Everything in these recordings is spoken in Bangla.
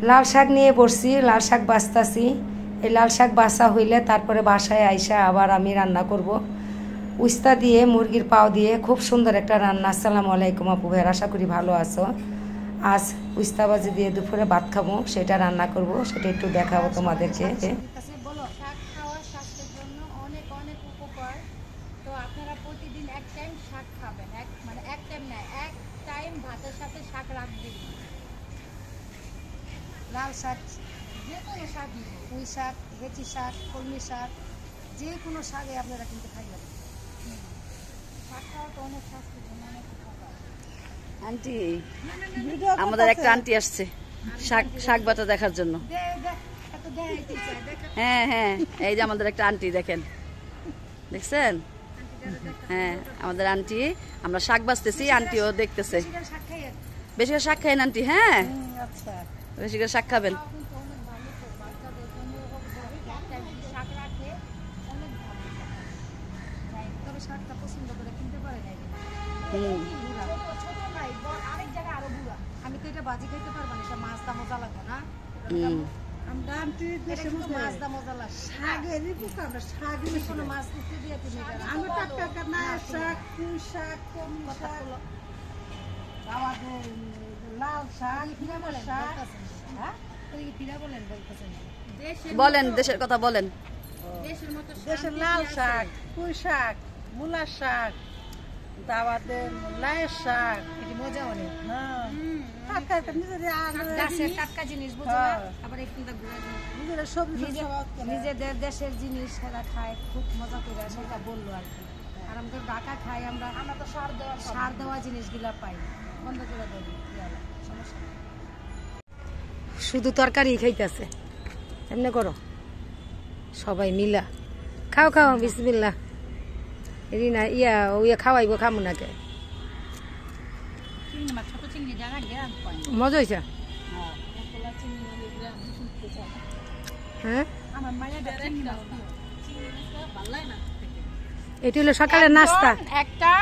লাল শাক নিয়ে বসছি, লাল শাক বাছতাছি। এই লাল শাক বাছা হইলে তারপরে বাসায় আইসা আবার আমি রান্না করব উস্তা দিয়ে, মুরগির পাও দিয়ে। খুব সুন্দর একটা রান্না। আসসালামু আলাইকুম আপু ভাইয়ের, আশা করি ভালো আছো। আজ উস্তা ভাজি দিয়ে দুপুরে ভাত খাবো, সেটা রান্না করব, সেটা একটু দেখাবো তোমাদেরকে। তো আপনারা প্রতিদিন এক টাইম শাক খাবেন, এক টাইম না, এক টাইম ভাতের সাথে শাক রাখবেন। লাল শাক, যে কোনো শাক, পুঁই শাক, হেঁচি শাক, কলমি শাক, যে কোনো শাকে আপনারা কিন্তু খাইবেন। শাক খাওয়া তো অনেক স্বাস্থ্যের জন্য অনেক উপকার। আন্টি, আমাদের একটা আন্টি আসছে শাক বাটা দেখার জন্য। হ্যাঁ হ্যাঁ, এই যে আমাদের একটা আন্টি, দেখেন, দেখছেন? হ্যাঁ, আমাদের আন্টি, আমরা শাক বাছতেছি, আন্টিও দেখতেছে। বেশি করে শাক খাইন আন্টি। হ্যাঁ, বেশি করে শাক খাবেন। আমি তো এটা বাজি খাইতে পারবো না, মাছ দা মজা লাগবে না। বলেন, দেশের কথা বলেন। দেশের লাল শাক, পুঁই শাক, মূলা শাক, দাওয়াতের লাইয়ের শাক, মজা অনেক। টাটকা জিনিস নিজেদের দেশের জিনিস সেটা খায়, খুব মজা করে সেটা বললো আর কি। আর আমাদের ঢাকা খাই আমরা তো সার দেওয়া জিনিসগুলা পাই, বন্ধ করে দেবো, সমস্যা নেই। শুধু তরকারি খাইতেছে, এমনি করো সবাই মিলা। খাও খাও, বিসমিল্লাহ। রিনা ইয়া খাওয়াইব, খামু নাকে। মজা হয়েছে? হ্যাঁ, এটা হলো সকালের নাস্তা। একটা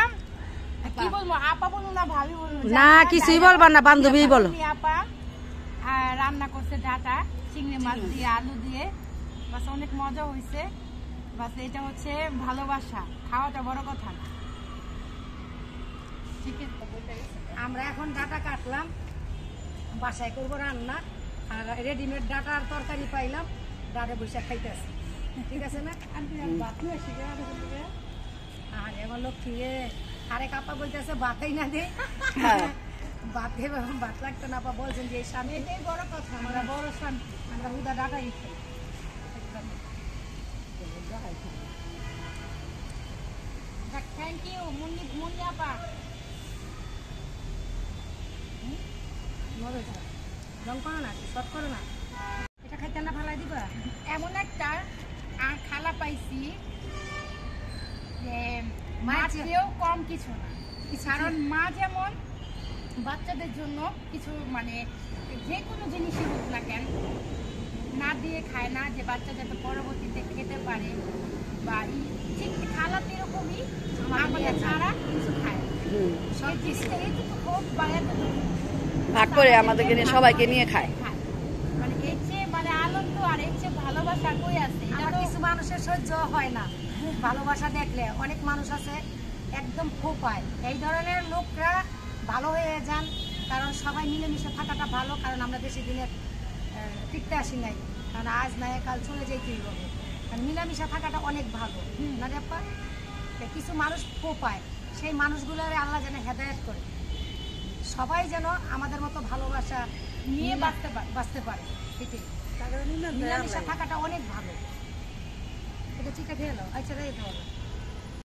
কি বলবো, আপা বলবো না ভাবি বলবো না, কিছুই বলবা না, বান্ধবী বলো। আপা রান্না করছে ডাটা চিংড়ি মাছ দিয়ে, আলু দিয়ে, বাস অনেক মজা হয়েছে। বাস এটা হচ্ছে ভালোবাসা, খাওয়াটা বড় কথা না। ঠিক আছে, আমরা এখন ডাটা কাটলাম, বাসায় করবো রান্না। আর রেডিমেড ডাটার তরকারি পাইলাম, ডাটা বসে খাইতেছি। ঠিক আছে না? আর এবার লক্ষ্মী আরেক আপা বলতেছে বাতাই না দে, ভাত লাগতো না। আপা বলছেন যে এই শান্তি, এটাই বড় কথা, আমরা বড় শান্তি, আমরা হুদা ডাটাই খাই। থ্যাংক ইউ মুন্নি আপা। রং করো না, শর্ট করো না, এটা খাইতে না ফালাই দিবা। এমন একটা খালা পাইছি যে মাছ দিয়েও কম কিছু না, কারণ মা যেমন বাচ্চাদের জন্য কিছু যে কোনো জিনিসই হোক না কেন না দিয়ে খায় না, যে বাচ্চা যাতে পরবর্তীতে খেতে পারে, বা ঠিক খালাতে এরকমই আমাদের ছাড়া কিছু খায়। সব জিনিসটা এইটুকু হোক বা এতটুকু ভাগ করে আমাদেরকে নিয়ে, সবাইকে নিয়ে খায়। এর চেয়ে আনন্দ আর এর চেয়ে ভালোবাসা কই আছে? কিছু মানুষের সহ্য হয় না ভালোবাসা দেখলে। অনেক মানুষ আছে একদম খোঁপায়। এই ধরনের লোকরা ভালো হয়ে যান, কারণ সবাই মিলেমিশে থাকাটা ভালো। কারণ আমরা বেশি দিনের টিকতে আসি নাই, কারণ আজ নাই কাল চলে যেতেই হবে। কারণ মিলেমিশে থাকাটা অনেক ভালো না রে আপা? কিছু মানুষ খোঁপায়, সেই মানুষগুলোর আল্লাহ যেন হেদায়েত করে, সবাই যেন আমাদের মতো ভালোবাসা নিয়ে বাঁচতে পারে। এটাই মিলেমিশে থাকাটা অনেক ভালো। এটা ঠিক আছে, আচ্ছা রে।